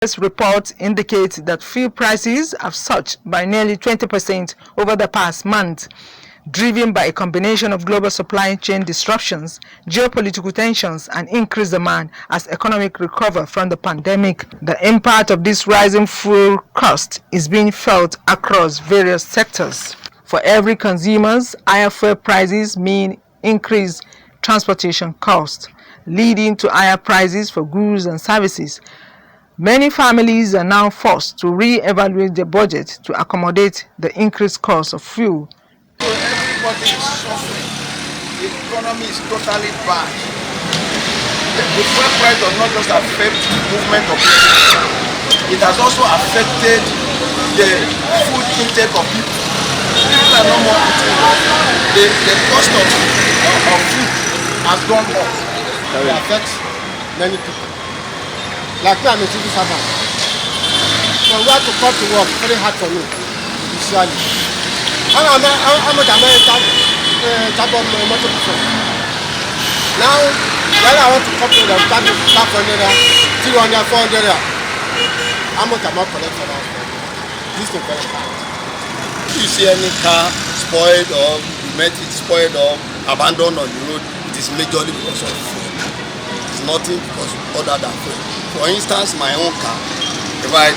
This report indicates that fuel prices have surged by nearly 20% over the past month, driven by a combination of global supply chain disruptions, geopolitical tensions, and increased demand as economic recovery from the pandemic. The impact of this rising fuel cost is being felt across various sectors. For every consumers, higher fuel prices mean increased transportation costs, leading to higher prices for goods and services. Many families are now forced to re-evaluate their budget to accommodate the increased cost of fuel. So everybody is suffering. The economy is totally bad. The fuel price does not just affect the movement of people. It has also affected the food intake of people. People are no more eating. The cost of food has gone up. It affects many people. Like me, I'm a civil servant. So where to come to work, very hard for me, usually. I'm a American type of motor before. Now, when I want to come to them, start from there, 300, 400, how much am I collect for that? This is very hard. If you see any car spoiled or you met it spoiled or abandoned on the road, it is majorly because of fuel. It's nothing because other than fuel. For instance, my own car, if I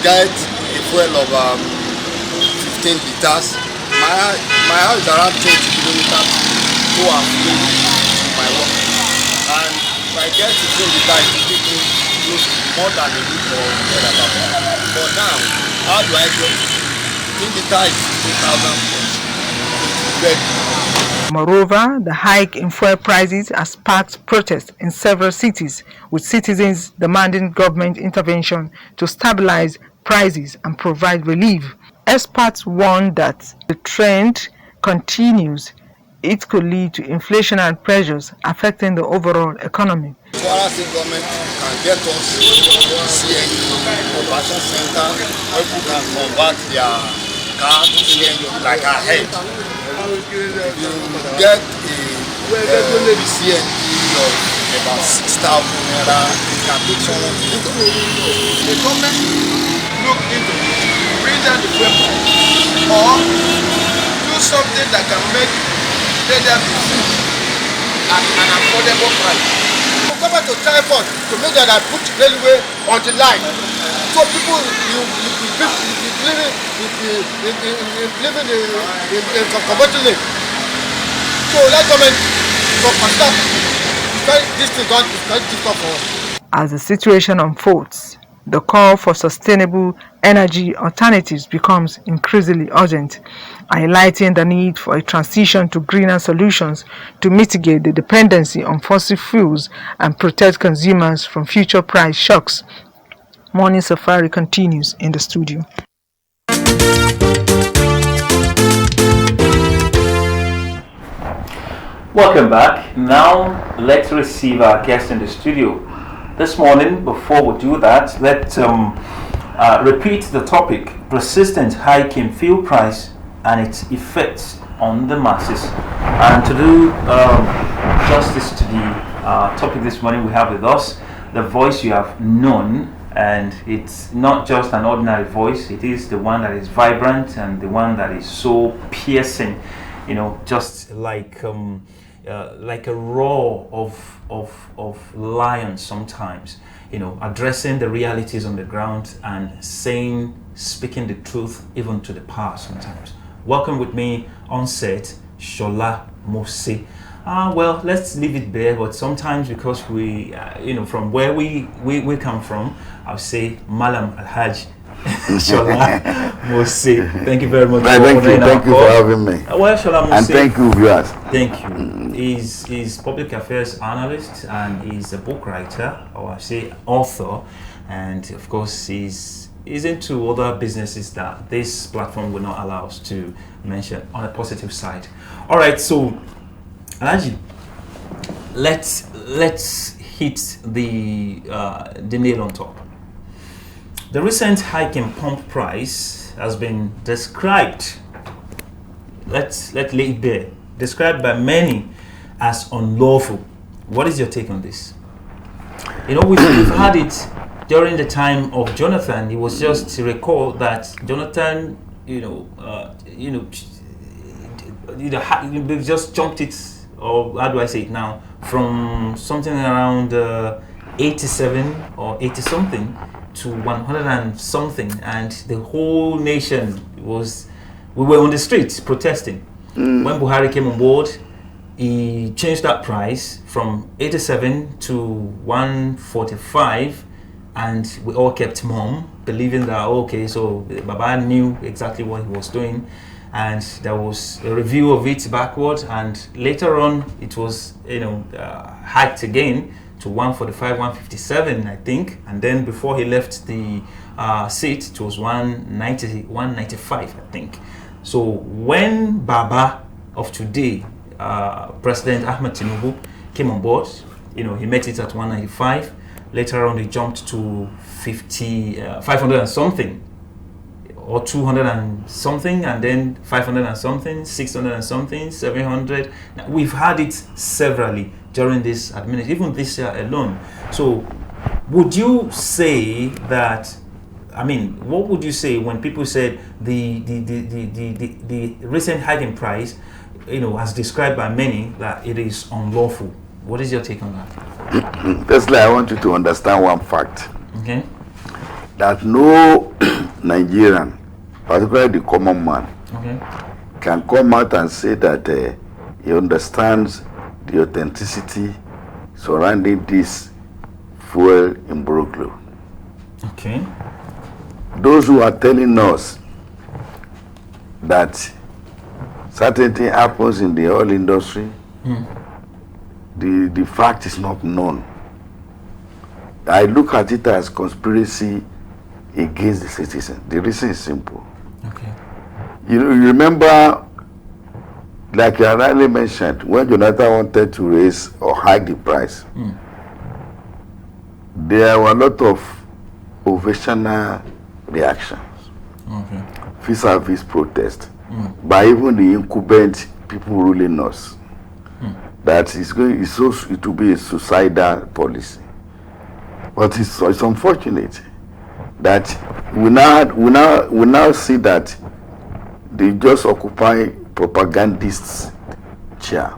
get a fuel of 15 liters, my house is around 20 kilometers to and from my work. And if I get 15 liters, it will take me more than a week or whatever. But now, how do I get 15 liters is 15,000 plus. Moreover, the hike in fuel prices has sparked protests in several cities, with citizens demanding government intervention to stabilize prices and provide relief. Experts warn that the trend continues, it could lead to inflationary pressures affecting the overall economy. Kwara State government can get us CNG conversion center where people can convert their car to CNG like ahead. If you get a CNG of about 6,000 naira, it can take someone to do. The government look into bring down the fuel price or do something that can make there be food at an affordable price. The government to try first to make sure that put railway on the line, so people living in comfortably. So let government stop. This thing is very difficult for us. As the situation unfolds, the call for sustainable energy alternatives becomes increasingly urgent, highlighting the need for a transition to greener solutions to mitigate the dependency on fossil fuels and protect consumers from future price shocks. Morning Safari continues in the studio. Welcome back. Now let's receive our guest in the studio. This morning, before we do that, let's repeat the topic: persistent hike in fuel price and its effects on the masses. And to do justice to the topic this morning, we have with us the voice you have known, and it's not just an ordinary voice. It is the one that is vibrant and the one that is so piercing, just like a roar of lions sometimes, addressing the realities on the ground and speaking the truth even to the power sometimes. Welcome with me on set, Shola Mose. Well, let's leave it there, but sometimes because we, from where we come from, I'll say Malam Alhaj Shola Mose. Thank you very much. Thank you for having me. Well, Shola Mose. And thank you, viewers. Thank you. He's public affairs analyst and he's a book writer, or I say author, and of course he's into other businesses that this platform will not allow us to mention on a positive side. All right, so Alhaji, let's hit the nail on top. The recent hike in pump price has been described. Let's lay it there. Described by many as unlawful. What is your take on this? We've had it during the time of Jonathan, it was just to recall that Jonathan, they just jumped it, or how do I say it now, from something around 87 or 80 something to 100 and something, and the whole nation we were on the streets protesting. When Buhari came on board, he changed that price from 87 to 145, and we all kept mum, believing that okay, so Baba knew exactly what he was doing, and there was a review of it backwards, and later on it was hiked again to 145, 157, I think, and then before he left the seat, it was 190, 195, I think. So when Baba of today, President Ahmed Tinubu, came on board, he met it at 195. Later on, he jumped to 500 and something, or 200 and something, and then 500 and something, 600 and something, 700. Now, we've had it severally during this administration, even this year alone. So, would you say that? I mean, what would you say when people said the recent hike in price, as described by many, that it is unlawful? What is your take on that? Firstly, I want you to understand one fact. Okay. That no Nigerian, particularly the common man, Okay. can come out and say that he understands the authenticity surrounding this fuel in Brooklyn. Okay. Those who are telling us that certain thing happens in the oil industry, the fact is not known. I look at it as conspiracy against the citizen. The reason is simple. Okay. You remember, like you rightly mentioned, when Jonathan wanted to raise or hike the price, there were a lot of ovational reactions, Okay. vis-a-vis protest, by even the incumbent people ruling us, that it will be a suicidal policy. But it's unfortunate that we now see that they just occupy propagandists' chair.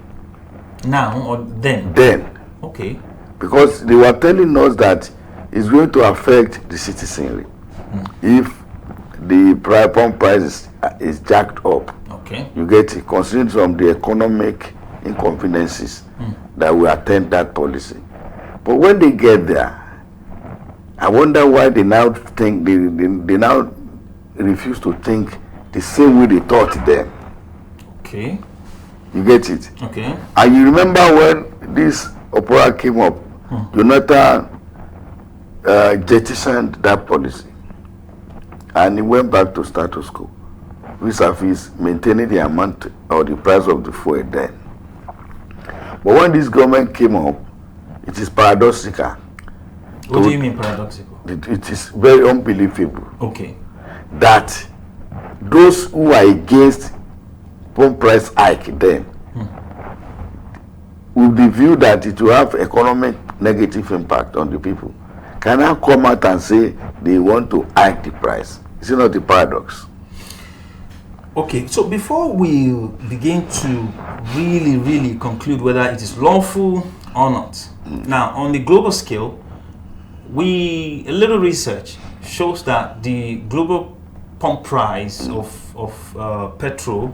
Now or then? Then, Okay. because they were telling us that it's going to affect the citizenry if the pump price is jacked up. Okay. You get it, considering from the economic inconveniences that will attend that policy. But when they get there, I wonder why they now think they now refuse to think the same way they thought then. Okay. You get it? Okay. And you remember when this opera came up, Jonathan jettisoned that policy, and he went back to status quo, vis-a-vis maintaining the amount or the price of the fuel then. But when this government came up, it is paradoxical. What do you mean paradoxical? It is very unbelievable Okay. that those who are against pump price hike then will be viewed that it will have economic negative impact on the people, can now come out and say they want to hike the price. Is it not a paradox? Okay, so before we begin to really conclude whether it is lawful or not, now on the global scale, a little research shows that the global pump price of petrol,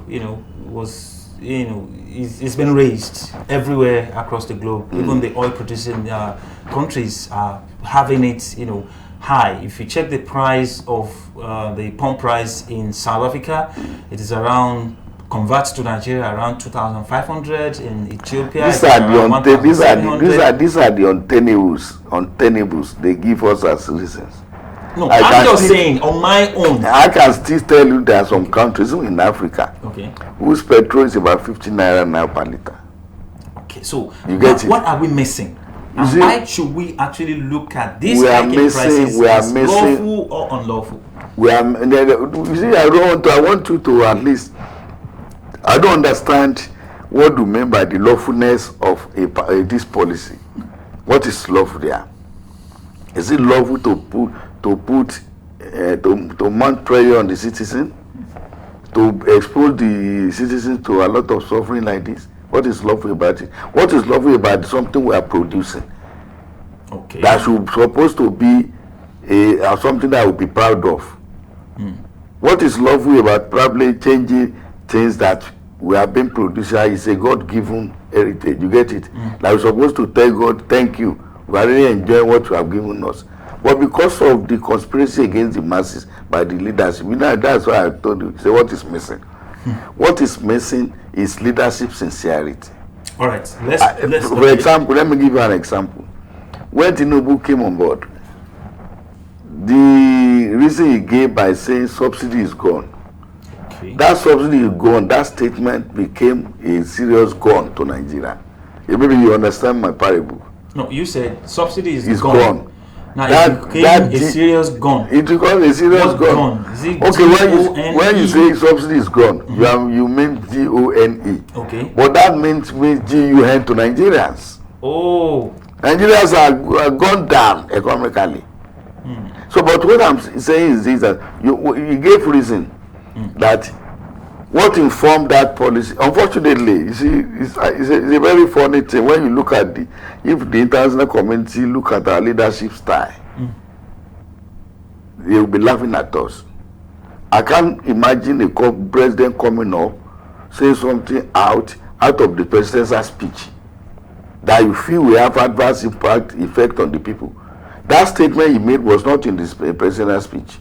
it's been raised everywhere across the globe. Even the oil producing countries are having it, high. If you check the price of the pump price in South Africa, it is around, converts to Nigeria, around 2,500. In Ethiopia, These are the untennables they give us as reasons. No, I'm just saying on my own. I can still tell you there are some countries in Africa whose petrol is about 50 naira now per liter. Okay, so you get it? What are we missing? And why should we actually look at these hiking prices as lawful or unlawful? You see, I want you to at least, I don't understand what you mean by the lawfulness of this policy. What is lawful there? Is it lawful to mount pressure on the citizen, to expose the citizens to a lot of suffering like this? What is lawful about it? What is lawful about something we are producing? Okay. That should supposed to be something that I will be proud of. What is lawful about probably changing things that we have been producing? Is a God-given heritage. You get it? Like we're supposed to tell God, thank you. We are really enjoying what you have given us. But because of the conspiracy against the masses by the leadership, that's why I told you, say what is missing. What is missing is leadership sincerity. All right. Let's For example, let me give you an example. When Tinubu came on board, the reason he gave by saying subsidy is gone, Okay. that subsidy is gone, that statement became a serious gun to Nigeria. Maybe you understand my parable. No, you said subsidy is It's gone. gone. Now That- it became that a serious gun. It becomes a serious What gun. gun? Is it Okay, when you G-O-N-E? say subsidy is gone, you mean GONE. Okay. But that means GUN to Nigerians. Oh, Nigerians are gone down economically. So, but what I'm saying is this, that you gave reason that what informed that policy. Unfortunately, you see, it's a very funny thing when you look at if the international community look at our leadership style, they will be laughing at us. I can't imagine a president coming up saying something out of the presidential speech that you feel will have adverse effect on the people. That statement he made was not in the presidential speech.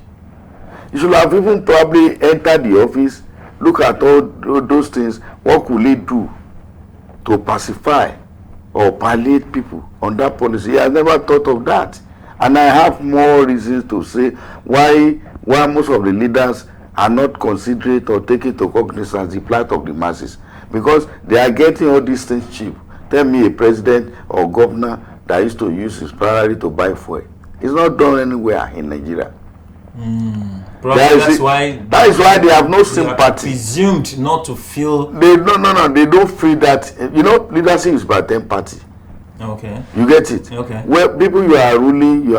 You should have even probably entered the office, look at all those things. What could he do to pacify or palliate people on that policy? He has never thought of that. And I have more reasons to say why most of the leaders are not considerate or taking to cognizance the plight of the masses, because they are getting all these things cheap. Tell me a president or governor that used to use his salary to buy fuel. It's not done anywhere in Nigeria. probably That is why they have no they are sympathy. presumed not to feel. They don't feel that. Leadership is about empathy. Okay. You get it? Okay. Where people you are ruling, you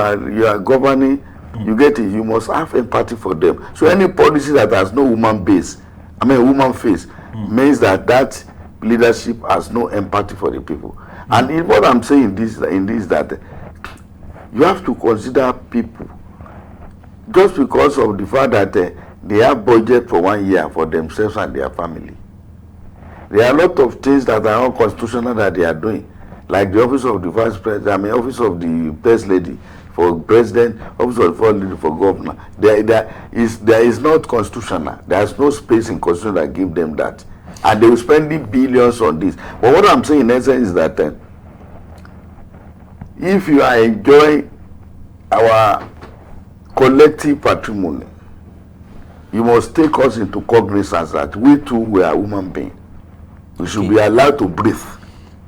are governing, you get it. You must have empathy for them. So any policy that has no woman face, means that leadership has no empathy for the people. And what I'm saying in this that you have to consider people. Just because of the fact that they have budget for 1 year for themselves and their family. There are a lot of things that are unconstitutional that they are doing, like the office of the vice president, office of the first lady for president, office of the first lady for governor. There is not constitutional. There is no space in constitution that give them that, and they will spend billions on this. But what I'm saying in essence is that if you are enjoying our collective patrimony, you must take us into cognizance that we too we are human beings. We should be allowed to breathe.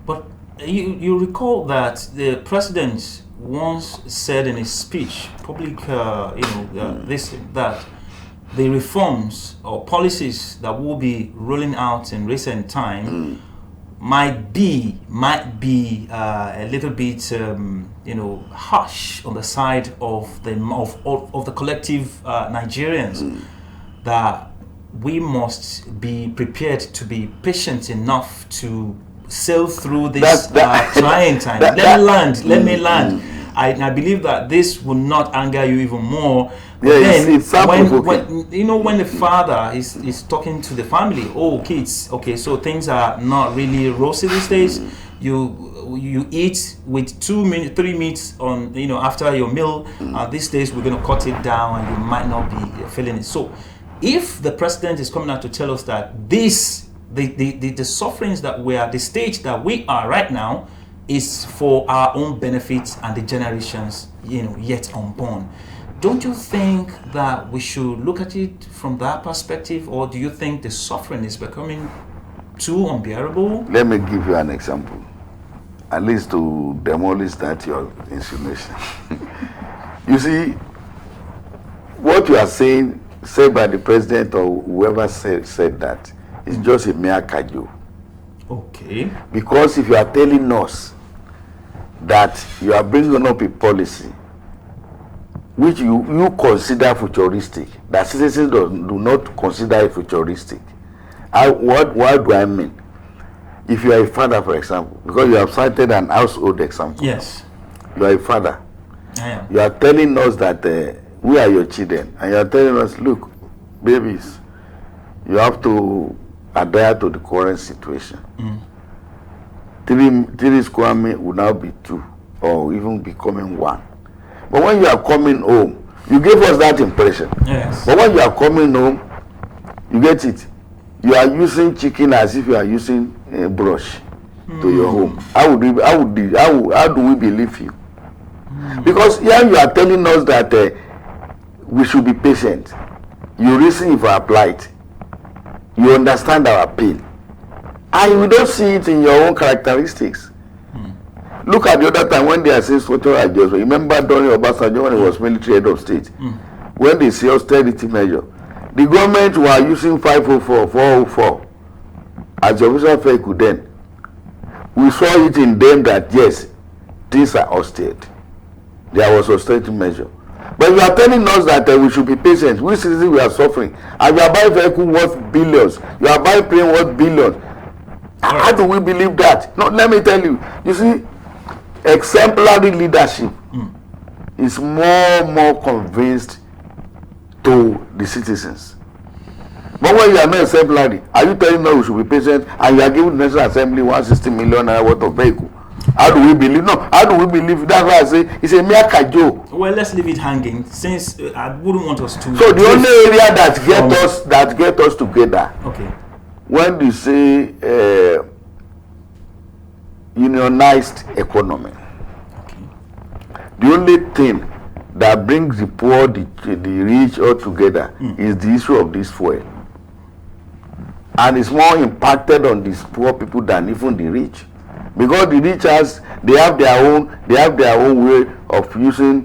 But you recall that the president once said in his speech, public, that the reforms or policies that will be rolling out in recent time might be a little bit harsh on the side of the collective Nigerians, that we must be prepared to be patient enough to sail through this trying time. Let me land. I believe that this will not anger you even more. Yeah, then it's when the father is talking to the family, oh kids, okay, so things are not really rosy these days. You eat with 3 meats on after your meal. These days we're gonna cut it down, and you might not be feeling it. So if the president is coming out to tell us that the sufferings that we are, the stage that we are right now, is for our own benefits and the generations yet unborn, don't you think that we should look at it from that perspective, or do you think the suffering is becoming too unbearable? Let me give you an example, at least to demolish that your insinuation. You see, what you are saying, said by the president or whoever said that, is just a mere casual. Okay. Because if you are telling us that you are bringing up a policy which you consider futuristic, that citizens do not consider it futuristic. What do I mean? If you are a father, for example, because you have cited an household example. Yes. You are a father. I am. You are telling us that we are your children, and you are telling us, look, babies, you have to adhere to the current situation. Three square meal will now be 2, or even becoming 1. But when you are coming home, you gave us that impression. Yes. But when you are coming home, you get it. You are using chicken as if you are using a brush to your home. How do we believe you? Because here you are telling us that we should be patient. You reason for our plight. You understand our pain. And we don't see it in your own characteristics. Look at the other time when they are saying structural adjustment. Remember during Obasanjo when he was military head of state, when they say austerity measure, the government were using 504, 404 as the official vehicle then. We saw it in them that yes, things are austere. There was austerity measure. But you are telling us that we should be patient. We citizens, we are suffering. And you are buying vehicle worth billions. You are buying plane worth billions. How do we believe that? No, let me tell you. You see, exemplary leadership is more convinced to the citizens. But when you are not exemplary, are you telling us we should be patient and you are giving the National Assembly 160 million naira worth of vehicle? How do we believe? No, how do we believe? That's why I say it's a mere cajole. Well, let's leave it hanging, since I wouldn't want us to. So the only area that get us together, okay, when you say unionized economy, okay, the only thing that brings the poor, the rich all together is the issue of this fuel, and it's more impacted on these poor people than even the rich, because the rich they have their own way of using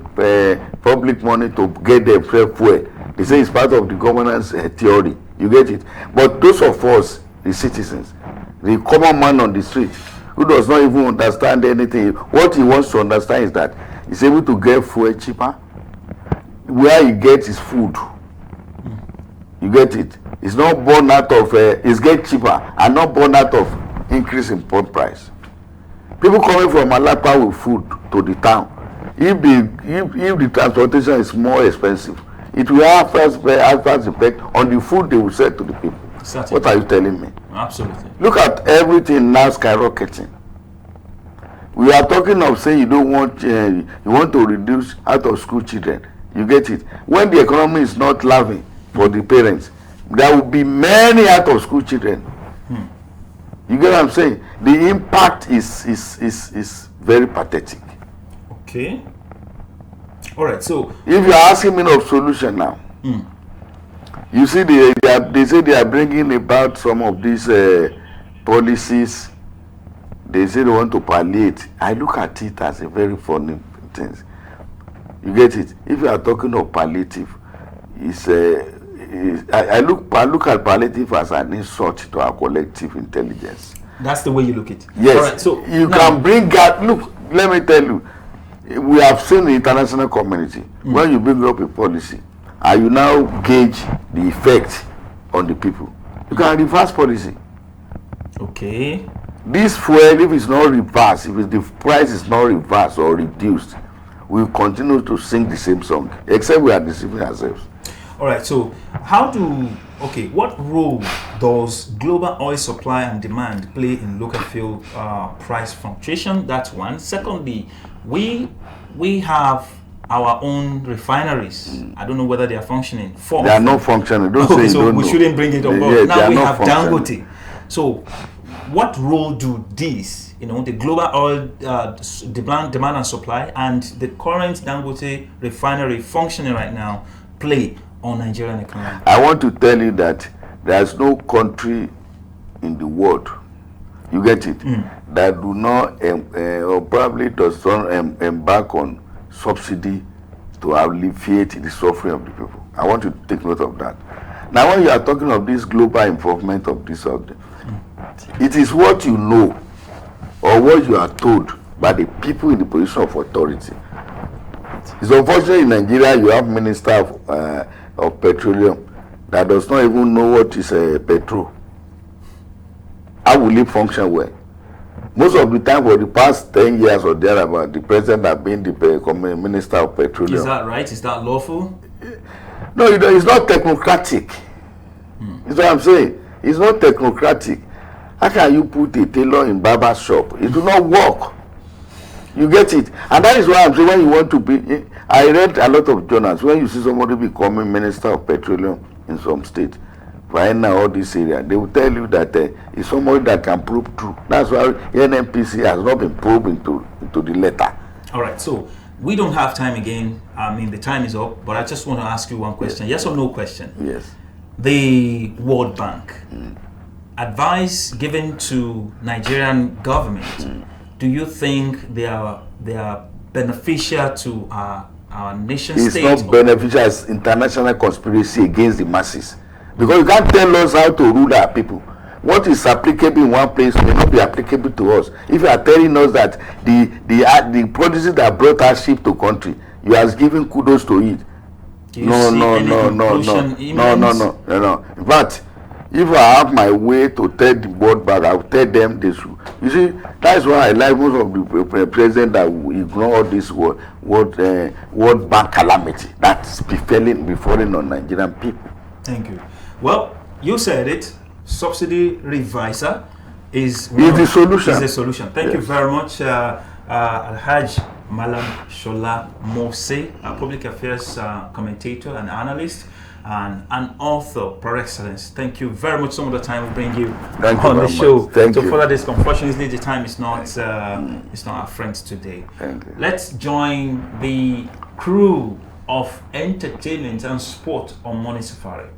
public money to get their fuel. They say it's part of the governance theory. You get it? But those of us, the citizens, the common man on the street, who does not even understand anything, what he wants to understand is that he's able to get fuel cheaper. Where he gets his food, you get it? It's not born out of it's get cheaper and not born out of increase in pump price. People coming from Malapa with food to the town, if the transportation is more expensive, it will have first effect on the food they will sell to the people. Certainly. What are you telling me? Absolutely. Look at everything now skyrocketing. We are talking of saying you don't want you want to reduce out of school children. You get it? When the economy is not loving for the parents, there will be many out of school children. You get what I'm saying? The impact is very pathetic. Okay. All right. So if you are asking me of solution now, you see they say they are bringing about some of these policies. They say they want to palliate. I look at it as a very funny thing. You get it? If you are talking of palliative, I look at palliative as an insult to our collective intelligence. that's the way you look at it. Yes. All right. So you now, can bring out. Look, let me tell you, we have seen the international community when you bring up a policy and you now gauge the effect on the people. You can reverse policy. Okay. This fuel, if it's not reversed, if the price is not reversed or reduced, we will continue to sing the same song, except we are deceiving ourselves. All right. So what role does global oil supply and demand play in local fuel price fluctuation? That's one. Secondly, we have our own refineries. I don't know whether they are functioning. They are not functioning. Don't say you so don't we know. shouldn't bring it up. Yes, Now they we are have not Dangote. So what role do these, the global oil demand and supply and the current Dangote refinery functioning right now play on Nigerian economy? I want to tell you that there's no country in the world, you get it, that do not or probably does not embark on subsidy to alleviate the suffering of the people. I want you to take note of that. Now, when you are talking of this global involvement of this out there, it is what you know or what you are told by the people in the position of authority. It's unfortunate in Nigeria you have Minister of Petroleum that does not even know what is petrol. How will it function well? Most of the time for the past 10 years or thereabout, the president has been the Minister of Petroleum. Is that right? Is that lawful? No, it's not technocratic. That's what I'm saying. It's not technocratic. How can you put a tailor in barber shop? It will not work. You get it? And that is why I'm saying when you want to be... I read a lot of journals. When you see somebody becoming Minister of Petroleum in some state, right now, all this area, they will tell you that it's somebody that can probe true. That's why NNPC has not been probed into the letter. All right, so we don't have time again. I mean, the time is up, but I just want to ask you one question. Yes or no question? Yes. The World Bank, advice given to Nigerian government, do you think they are beneficial to our nation state? It's not beneficial as international conspiracy against the masses. Because you can't tell us how to rule our people. What is applicable in one place may not be applicable to us. If you are telling us that the policies that brought hardship to country, you are giving kudos to it. No. In fact, if I have my way to tell the World Bank, I will tell them this. You see, that's why I like most of the president that will ignore all this World Bank calamity that's befalling on Nigerian people. Thank you. Well, you said it. Subsidy reviser is the solution. Is the solution. Thank you very much, Alhaj Malam Shola Mose, a public affairs commentator and analyst, and an author par excellence. Thank you very much. Some of the time we bring you on the show. Thank you. Further this, unfortunately, the time is not it's not our friends today. Thank you. Let's join the crew of entertainment and sport on Morning Safari.